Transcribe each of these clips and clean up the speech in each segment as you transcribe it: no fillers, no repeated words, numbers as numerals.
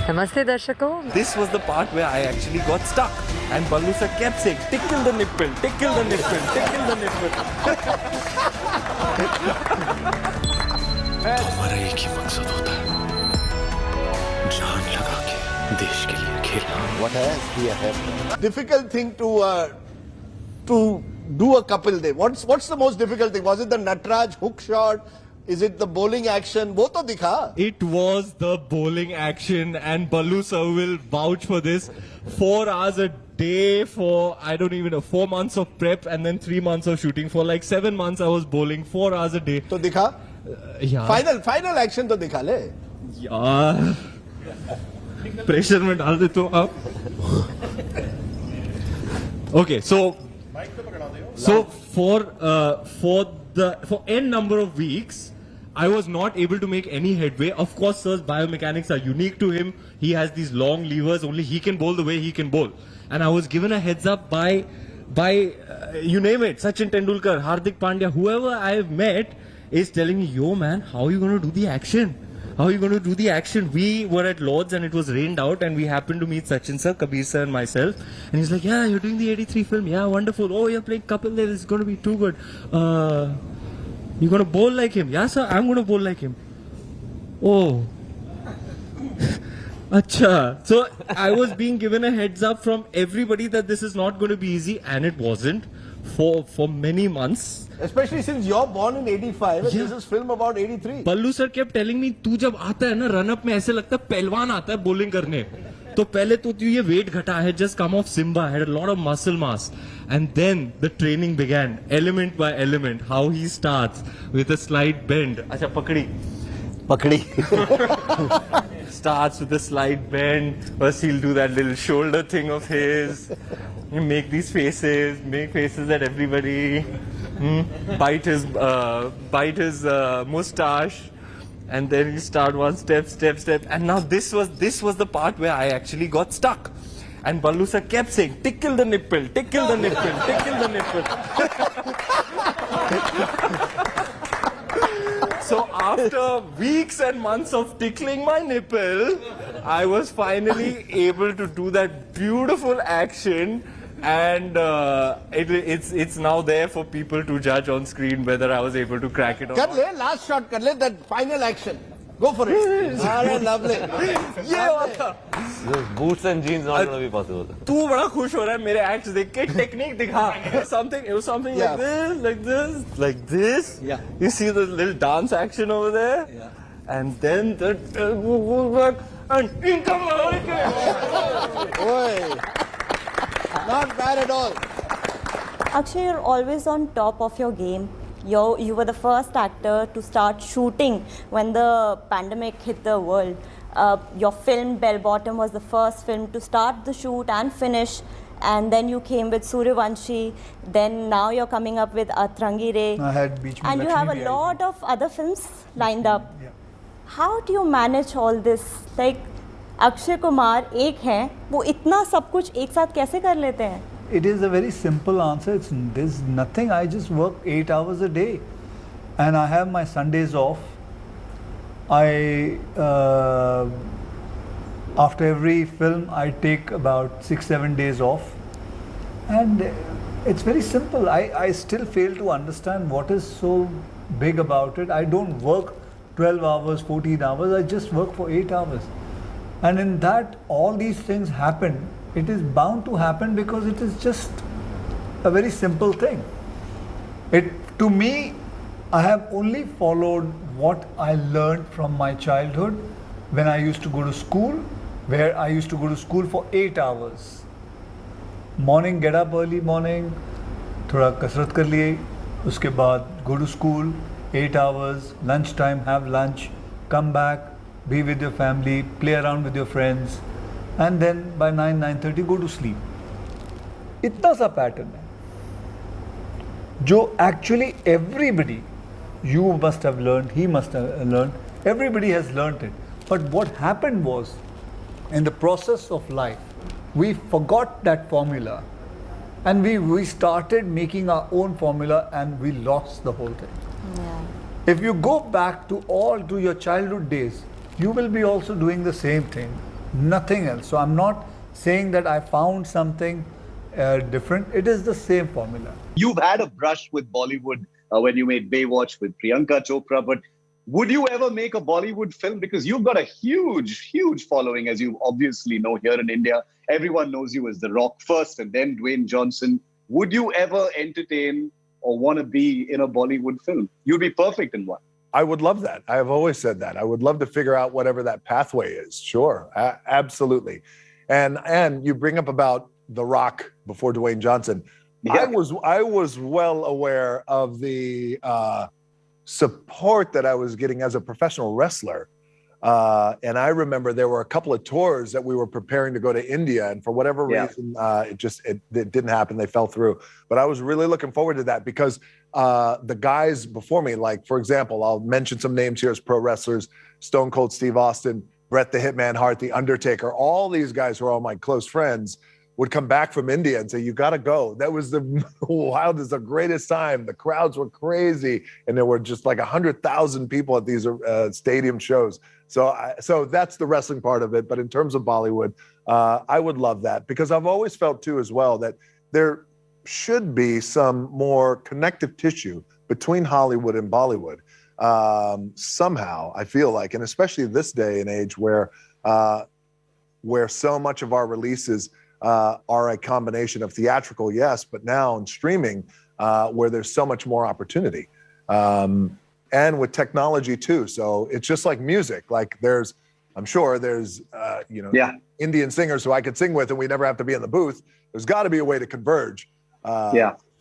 Namaste darshako. This was the part where I actually got stuck. And Ballu sir kept saying, tickle the nipple, tickle the nipple, tickle the nipple. हमारा एक ही मकसद होता है, जान लगा के देश के लिए खेलना. What has he had? Difficult thing to do a Kapil day. What's the most difficult thing? Was it the Natraj hook shot? Is it the bowling action? वो तो दिखा. It was the bowling action, and Ballu sir will vouch for this. 4 hours a day for, I don't even know, 4 months of prep and then 3 months of shooting. For like 7 months I was bowling 4 hours a day. तो दिखा. Yeah. Final action तो दिखा ले. यार pressure में डाल देते हो आप. Okay, so for n number of weeks I was not able to make any headway. Of course, sir's biomechanics are unique to him. He has these long levers. Only he can bowl the way he can bowl. And I was given a heads up by you name it, Sachin Tendulkar, Hardik Pandya, whoever I've met is telling me, yo man, how are you going to do the action? How are you going to do the action? We were at Lord's and it was rained out and we happened to meet Sachin sir, Kabir sir and myself. And he's like, yeah, you're doing the 83 film. Yeah, wonderful. Oh, you're playing Kapil there. This is going to be too good. You're going to bowl like him. Yeah, sir, I'm going to bowl like him. Oh. Acha. So I was being given a heads up from everybody that this is not going to be easy, and it wasn't for many months. Especially since you're born in 85 and this is film about 83. Ballu sir kept telling me, तू जब आता है ना run up में ऐसे लगता है पहलवान आता है bowling करने. तो पहले तो तू ये weight घटा है, just come off Simba, had a lot of muscle mass, and then the training began, element by element. How he starts with a slight bend. अच्छा पकड़ी. Starts with a slight bend. First he'll do that little shoulder thing of his. You make these faces, make faces at everybody. Bite his mustache, and then you start one step, and now this was the part where I actually got stuck. And Ballu sir kept saying, tickle the nipple, tickle the nipple, tickle the nipple. So after weeks and months of tickling my nipple, I was finally able to do that beautiful action. And it's now there for people to judge on screen whether I was able to crack it or not. Last shot, that final action. Go for it. Sara, lovely. Yeah. Those boots and jeans not going to be possible. तू बड़ा खुश हो रहा है मेरे acts देख के, technique दिखा. It was something like this. Yeah. You see the little dance action over there? Yeah. And then the and income. Not bad at all. Akshay, you're always on top of your game. You were the first actor to start shooting when the pandemic hit the world. Your film Bell Bottom was the first film to start the shoot and finish. And then you came with Suryavanshi. Then now you're coming up with Atrangi Re. I had Beach and you have a lot of other films lined up. Yeah. How do you manage all this? Like, Akshay Kumar एक हैं, वो इतना सब कुछ एक साथ कैसे कर लेते हैं? It is a very simple answer. There's nothing. I just work 8 hours a day, and I have my Sundays off. After every film, I take about 6-7 days off, and it's very simple. I still fail to understand what is so big about it. I don't work 12 hours, 14 hours. I just work for 8 hours. And in that, all these things happen. It is bound to happen because it is just a very simple thing. To me, I have only followed what I learned from my childhood when I used to go to school, where I used to go to school for 8 hours. Morning, get up early morning, थोड़ा कसरत कर लिए, उसके बाद go to school, 8 hours, lunch time, have lunch, come back, be with your family, play around with your friends, and then by 9:30 go to sleep. इतना सा pattern है जो actually everybody, you must have learned, he must have learned, everybody has learned it. But what happened was, in the process of life, we forgot that formula, and we started making our own formula, and we lost the whole thing. Yeah. If you go back to your childhood days, you will be also doing the same thing. Nothing else. So I'm not saying that I found something different. It is the same formula. You've had a brush with Bollywood when you made Baywatch with Priyanka Chopra, but would you ever make a Bollywood film? Because you've got a huge, huge following, as you obviously know here in India. Everyone knows you as The Rock first and then Dwayne Johnson. Would you ever entertain or want to be in a Bollywood film? You'd be perfect in one. I would love that. I have always said that. I would love to figure out whatever that pathway is. Sure, absolutely. And you bring up about The Rock before Dwayne Johnson. Yeah. I was well aware of the support that I was getting as a professional wrestler. And I remember there were a couple of tours that we were preparing to go to India, and for whatever reason, it didn't happen. They fell through. But I was really looking forward to that because the guys before me, like, for example, I'll mention some names here as pro wrestlers: Stone Cold Steve Austin, Bret the Hitman Hart, The Undertaker. All these guys who are all my close friends would come back from India and say, "You got to go." That was the wildest, the greatest time. The crowds were crazy, and there were just like 100,000 people at these stadium shows. So that's the wrestling part of it. But in terms of Bollywood, I would love that, because I've always felt too as well that there should be some more connective tissue between Hollywood and Bollywood. Somehow, I feel like, and especially this day and age where so much of our releases are a combination of theatrical, yes, but now in streaming, where there's so much more opportunity. And with technology too. So it's just like music. Like I'm sure there's, Indian singers who I could sing with and we never have to be in the booth. There's got to be a way to converge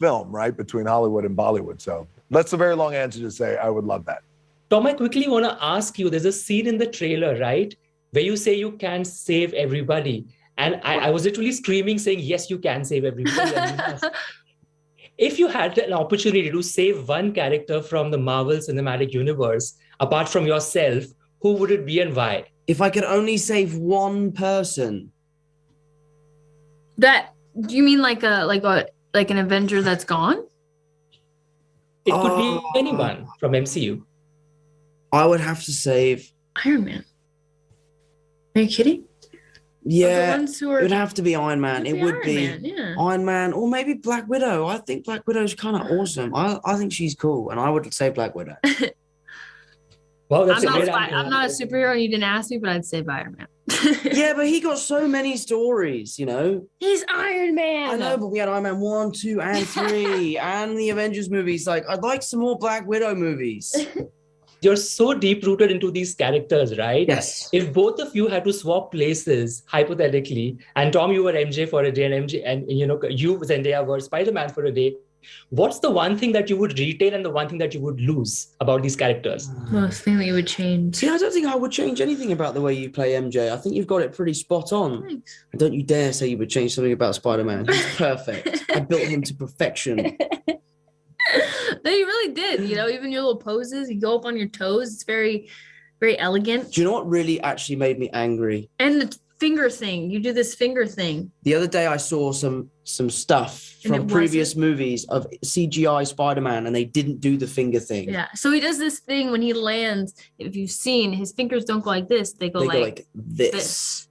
film, right, between Hollywood and Bollywood. So that's a very long answer to say I would love that. Tom, I quickly want to ask you, there's a scene in the trailer, right, where you say you can't save everybody. And I was literally screaming saying, yes, you can save everybody. If you had an opportunity to save one character from the Marvel Cinematic Universe, apart from yourself, who would it be and why? If I could only save one person. Do you mean like an Avenger that's gone? It could be anyone from MCU. I would have to save Iron Man. Are you kidding? Yeah, it would have to be Iron Man. It would be Iron Man, or maybe Black Widow. I think Black Widow's kind of awesome. I think she's cool, and I would say Black Widow. Well, that's I'm not a superhero, and you didn't ask me, but I'd say Iron Man. Yeah, but he got so many stories, you know. He's Iron Man. I know, but we had Iron Man 1, 2, and 3, and the Avengers movies. Like, I'd like some more Black Widow movies. You're so deep-rooted into these characters, right? Yes. If both of you had to swap places, hypothetically, and Tom, you were MJ for a day, and you Zendaya were Spider-Man for a day, what's the one thing that you would retain and the one thing that you would lose about these characters? Most thing that you would change. See, I don't think I would change anything about the way you play MJ. I think you've got it pretty spot on. Thanks. And don't you dare say you would change something about Spider-Man. He's perfect. I built him to perfection. No, you really did. You know, even your little poses, you go up on your toes. It's very, very elegant. Do you know what really actually made me angry? And the finger thing. You do this finger thing. The other day I saw some stuff from previous movies of CGI Spider-Man, and they didn't do the finger thing. Yeah. So he does this thing when he lands. If you've seen, his fingers don't go like this. They go like this.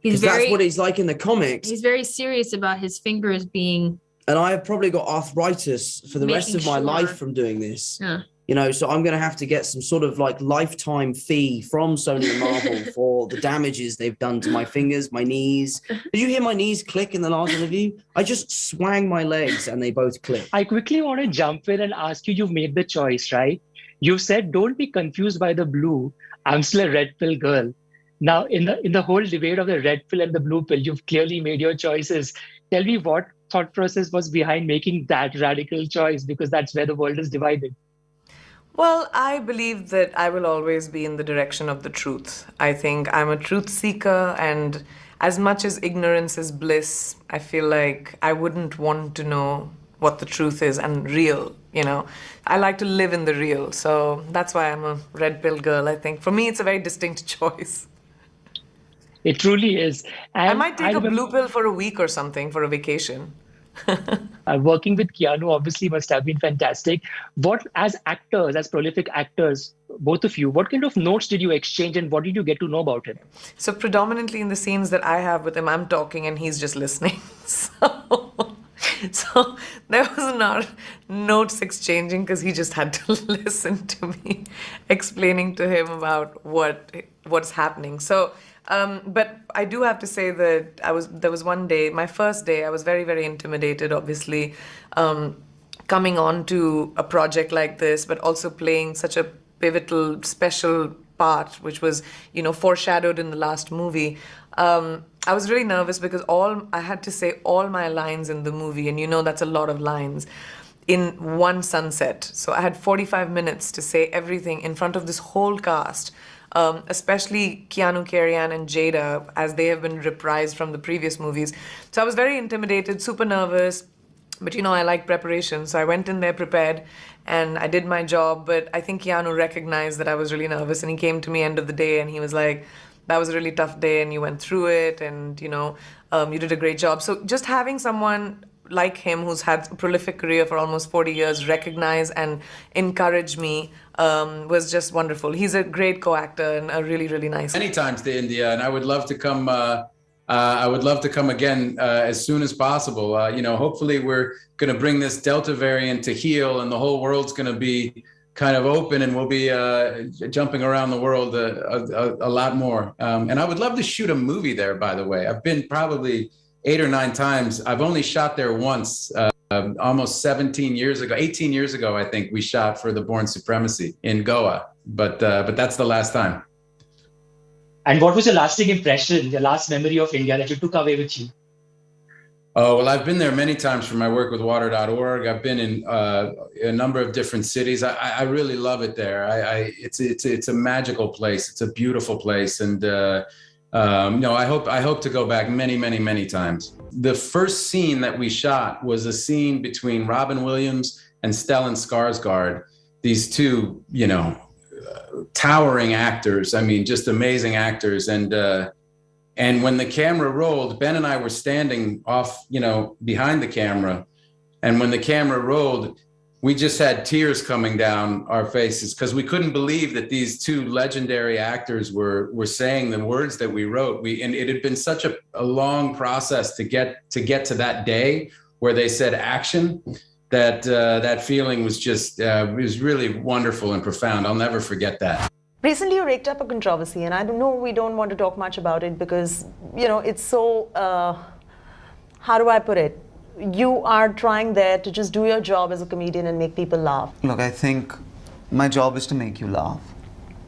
Because that's what he's like in the comics. He's very serious about his fingers being... And I have probably got arthritis for the rest of my life from doing this. Yeah. You know, so I'm going to have to get some sort of like lifetime fee from Sony and Marvel for the damages they've done to my fingers, my knees. Did you hear my knees click in the last interview? I just swang my legs and they both clicked. I quickly want to jump in and ask you, you've made the choice, right? You said, don't be confused by the blue. I'm still a red pill girl. Now, in the whole debate of the red pill and the blue pill, you've clearly made your choices. Tell me what thought process was behind making that radical choice, because that's where the world is divided. Well, I believe that I will always be in the direction of the truth. I think I'm a truth seeker, and as much as ignorance is bliss, I feel like I wouldn't want to know what the truth is and real, you know. I like to live in the real, so that's why I'm a red pill girl, I think. For me, it's a very distinct choice. It truly is. And I might take a blue pill for a week or something for a vacation. Working with Keanu obviously must have been fantastic. What, as actors, as prolific actors, both of you, what kind of notes did you exchange and what did you get to know about him? So predominantly in the scenes that I have with him, I'm talking and he's just listening. So there was not notes exchanging because he just had to listen to me explaining to him about what's happening. So, but I do have to say that there was one day, my first day, I was very, very intimidated, obviously, coming on to a project like this, but also playing such a pivotal, special part, which was, foreshadowed in the last movie. I was really nervous because I had to say all my lines in the movie, and that's a lot of lines, in one sunset. So I had 45 minutes to say everything in front of this whole cast, especially Keanu, Carrie-Anne, and Jada, as they have been reprised from the previous movies. So I was very intimidated, super nervous, but I like preparation. So I went in there prepared and I did my job, but I think Keanu recognized that I was really nervous, and he came to me end of the day and he was like, that was a really tough day and you went through it, and you did a great job. So just having someone like him who's had a prolific career for almost 40 years recognize and encourage me was just wonderful. He's a great co-actor and a really, really nice guy. Many times to India, and I would love to come again as soon as possible. Hopefully we're going to bring this Delta variant to heel, and the whole world's going to be kind of open, and we'll be jumping around the world a lot more. And I would love to shoot a movie there, by the way. I've been probably 8 or 9 times. I've only shot there once, almost 18 years ago, I think we shot for The Born Supremacy in Goa, but that's the last time. And what was your lasting impression, your last memory of India that you took away with you? Oh, well, I've been there many times for my work with water.org. I've been in a number of different cities. I really love it there. It's a magical place. It's a beautiful place. And, I hope to go back many, many, many times. The first scene that we shot was a scene between Robin Williams and Stellan Skarsgård. These two, towering actors. I mean, just amazing actors. And when the camera rolled, Ben and I were standing off, behind the camera. And when the camera rolled, we just had tears coming down our faces because we couldn't believe that these two legendary actors were saying the words that we wrote. And it had been such a long process to get to that day where they said action, that feeling was just, it was really wonderful and profound. I'll never forget that. Recently, you raked up a controversy, and I don't know, we don't want to talk much about it because, it's so, how do I put it? You are trying there to just do your job as a comedian and make people laugh. Look, I think my job is to make you laugh,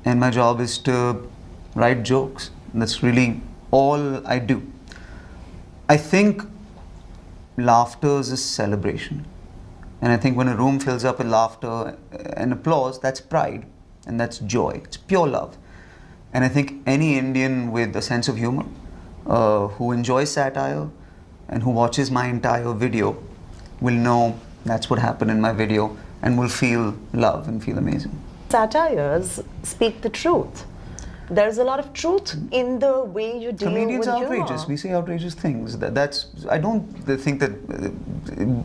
and my job is to write jokes. That's really all I do. I think laughter is a celebration. And I think when a room fills up with laughter and applause, that's pride. And that's joy. It's pure love. And I think any Indian with a sense of humor, who enjoys satire and who watches my entire video will know that's what happened in my video and will feel love and feel amazing. Satires speak the truth. There's a lot of truth in the way you deal Comedians with are outrageous. humor. We say outrageous things. I don't think that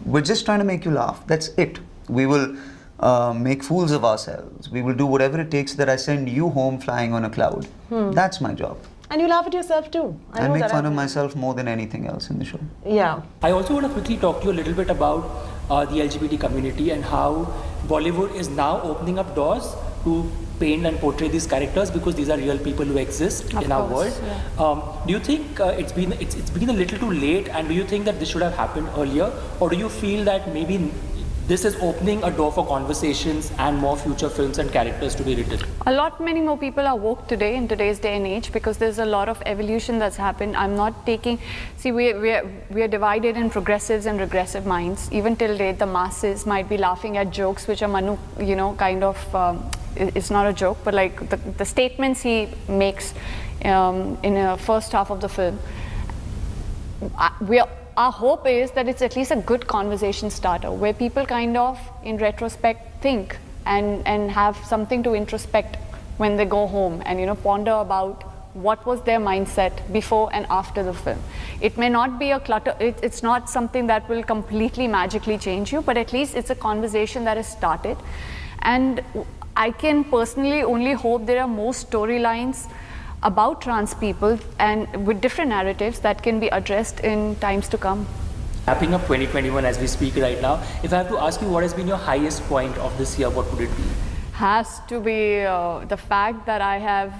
we're just trying to make you laugh. That's it. We will make fools of ourselves. We will do whatever it takes that I send you home flying on a cloud. That's my job. And you laugh at yourself too. I make fun of myself more than anything else in the show. Yeah. I also want to quickly talk to you a little bit about the LGBT community and how Bollywood is now opening up doors to paint and portray these characters because these are real people who exist in our world. Yeah. Do you think it's been a little too late, and do you think that this should have happened earlier, or do you feel that maybe this is opening a door for conversations and more future films and characters to be written? Many more people are woke today in today's day and age because there's a lot of evolution that's happened. I'm not taking, we are divided in progressives and regressive minds. Even till date, the masses might be laughing at jokes which are Manu, it's not a joke, but like the statements he makes in the first half of the film. Our hope is that it's at least a good conversation starter where people kind of, in retrospect, think and have something to introspect when they go home and, ponder about what was their mindset before and after the film. It may not be a clutter, it's not something that will completely magically change you, but at least it's a conversation that is started. And I can personally only hope there are more storylines about trans people and with different narratives that can be addressed in times to come. Wrapping up 2021 as we speak right now, if I have to ask you what has been your highest point of this year, what would it be? Has to be the fact that I have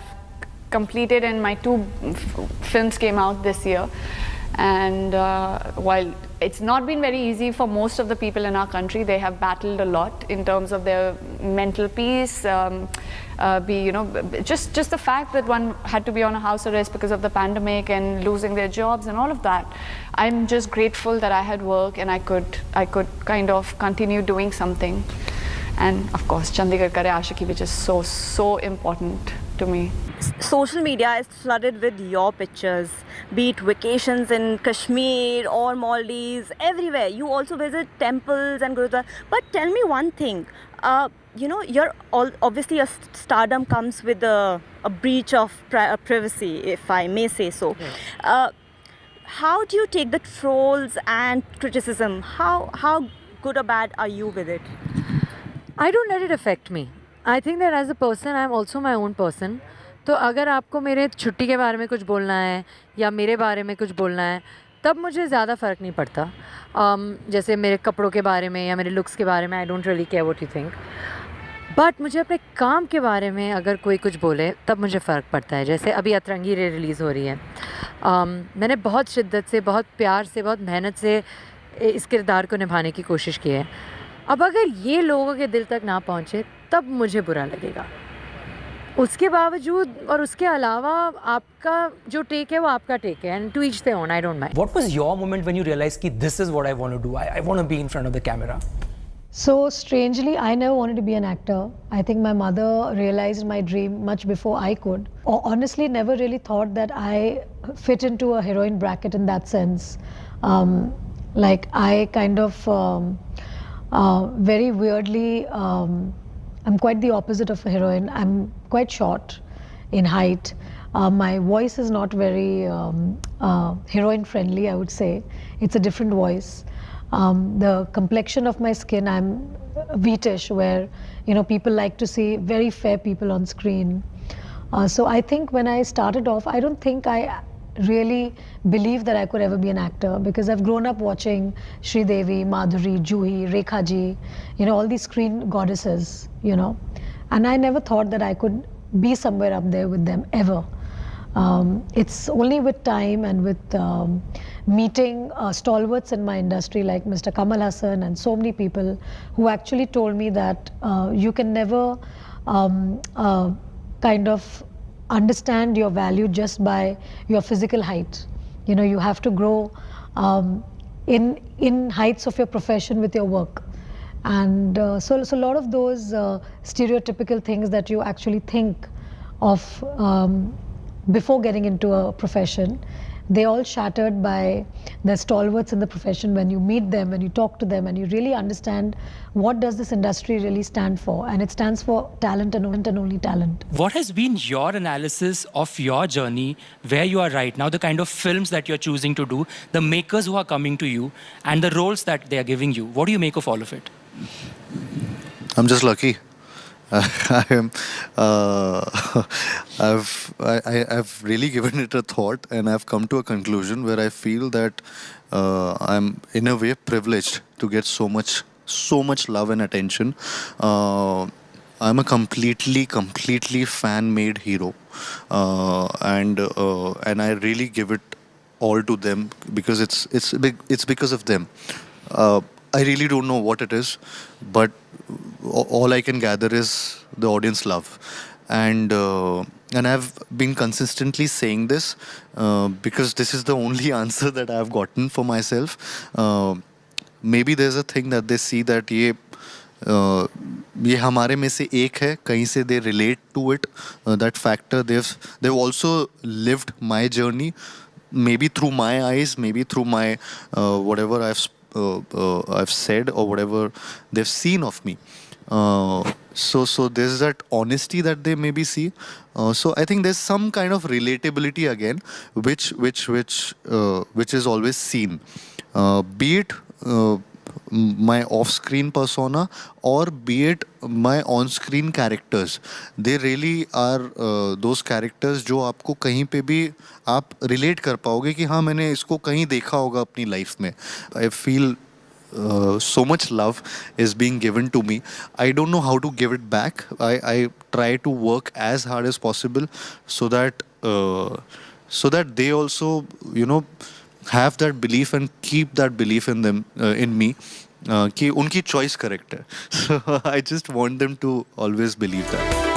completed and my 2 films came out this year. And while it's not been very easy for most of the people in our country, they have battled a lot in terms of their mental peace, just the fact that one had to be on a house arrest because of the pandemic and losing their jobs and all of that. I'm just grateful that I had work and I could kind of continue doing something. And of course, Chandigarh Kare Aashiki, which is so important to me. Social media is flooded with your pictures, be it vacations in Kashmir or Maldives, everywhere. You also visit temples and gurudwara. But tell me one thing, you're obviously a stardom comes with a breach of privacy, if I may say so. How do you take the trolls and criticism? How good or bad are you with it? I don't let it affect me. I think that as a person, I'm also my own person. तो अगर आपको मेरे छुट्टी के बारे में कुछ बोलना है या मेरे बारे में कुछ बोलना है तब मुझे ज़्यादा फ़र्क नहीं पड़ता. जैसे मेरे कपड़ों के बारे में या मेरे लुक्स के बारे में I don't really care what you think. But मुझे अपने काम के बारे में अगर कोई कुछ बोले तब मुझे फ़र्क पड़ता है. जैसे अभी अतरंगी रिलीज़ हो रही है. मैंने बहुत शिद्दत से, बहुत प्यार से, बहुत मेहनत से इस किरदार को निभाने की कोशिश की है. अब अगर ये लोगों के दिल तक ना पहुँचे तब मुझे बुरा लगेगा. उसके बावजूद और उसके अलावा आपका जो टेक है वो आपका टेक है. And to each their own, I don't mind. What was your moment when you realized कि this is what I want to do? I want to be in front of the camera. So strangely, I never wanted to be an actor. I think my mother realized my dream much before I could. Or honestly, never really thought that I fit into a heroine bracket in that sense. Like I kind of very weirdly. I'm quite the opposite of a heroine. I'm quite short in height. My voice is not very heroine friendly, I would say. It's a different voice. The complexion of my skin, I'm wheatish, where people like to see very fair people on screen. So I think when I started off, I don't think I really believed that I could ever be an actor, because I've grown up watching Sri Devi, Madhuri, Juhi, Rekha Ji, all these screen goddesses, and I never thought that I could be somewhere up there with them ever. It's only with time and with meeting stalwarts in my industry like Mr. Kamal Hassan and so many people who actually told me that you can never kind of understand your value just by your physical height. You have to grow in heights of your profession with your work. And so a lot of those stereotypical things that you actually think of before getting into a profession, they all shattered by the stalwarts in the profession when you meet them, when you talk to them, and you really understand what does this industry really stand for. And it stands for talent and only talent. What has been your analysis of your journey, where you are right now, the kind of films that you're choosing to do, the makers who are coming to you, and the roles that they are giving you? What do you make of all of it? I'm just lucky. I've really given it a thought, and I've come to a conclusion where I feel that I'm in a way privileged to get so much love and attention. I'm a completely fan-made hero, and I really give it all to them because it's because of them. I really don't know what it is, but all I can gather is the audience love, and I've been consistently saying this because this is the only answer that I've gotten for myself. Maybe there's a thing that they see that ये हमारे में से एक है, कहीं से they relate to it, that factor. They've also lived my journey, maybe through my eyes, maybe through my whatever I've said or whatever they've seen of me. So there's that honesty that they maybe see. So I think there's some kind of relatability again, which is always seen. Be it my off-screen persona or be it my on-screen characters. They really are those characters जो आपको कहीं पे भी आप relate कर पाओगे कि हाँ मैंने इसको कहीं देखा होगा अपनी life में. I feel so much love is being given to me. I don't know how to give it back. I try to work as hard as possible so that they also, you know, have that belief and keep that belief in them, in me, कि उनकी choice correct है. So I just want them to always believe that.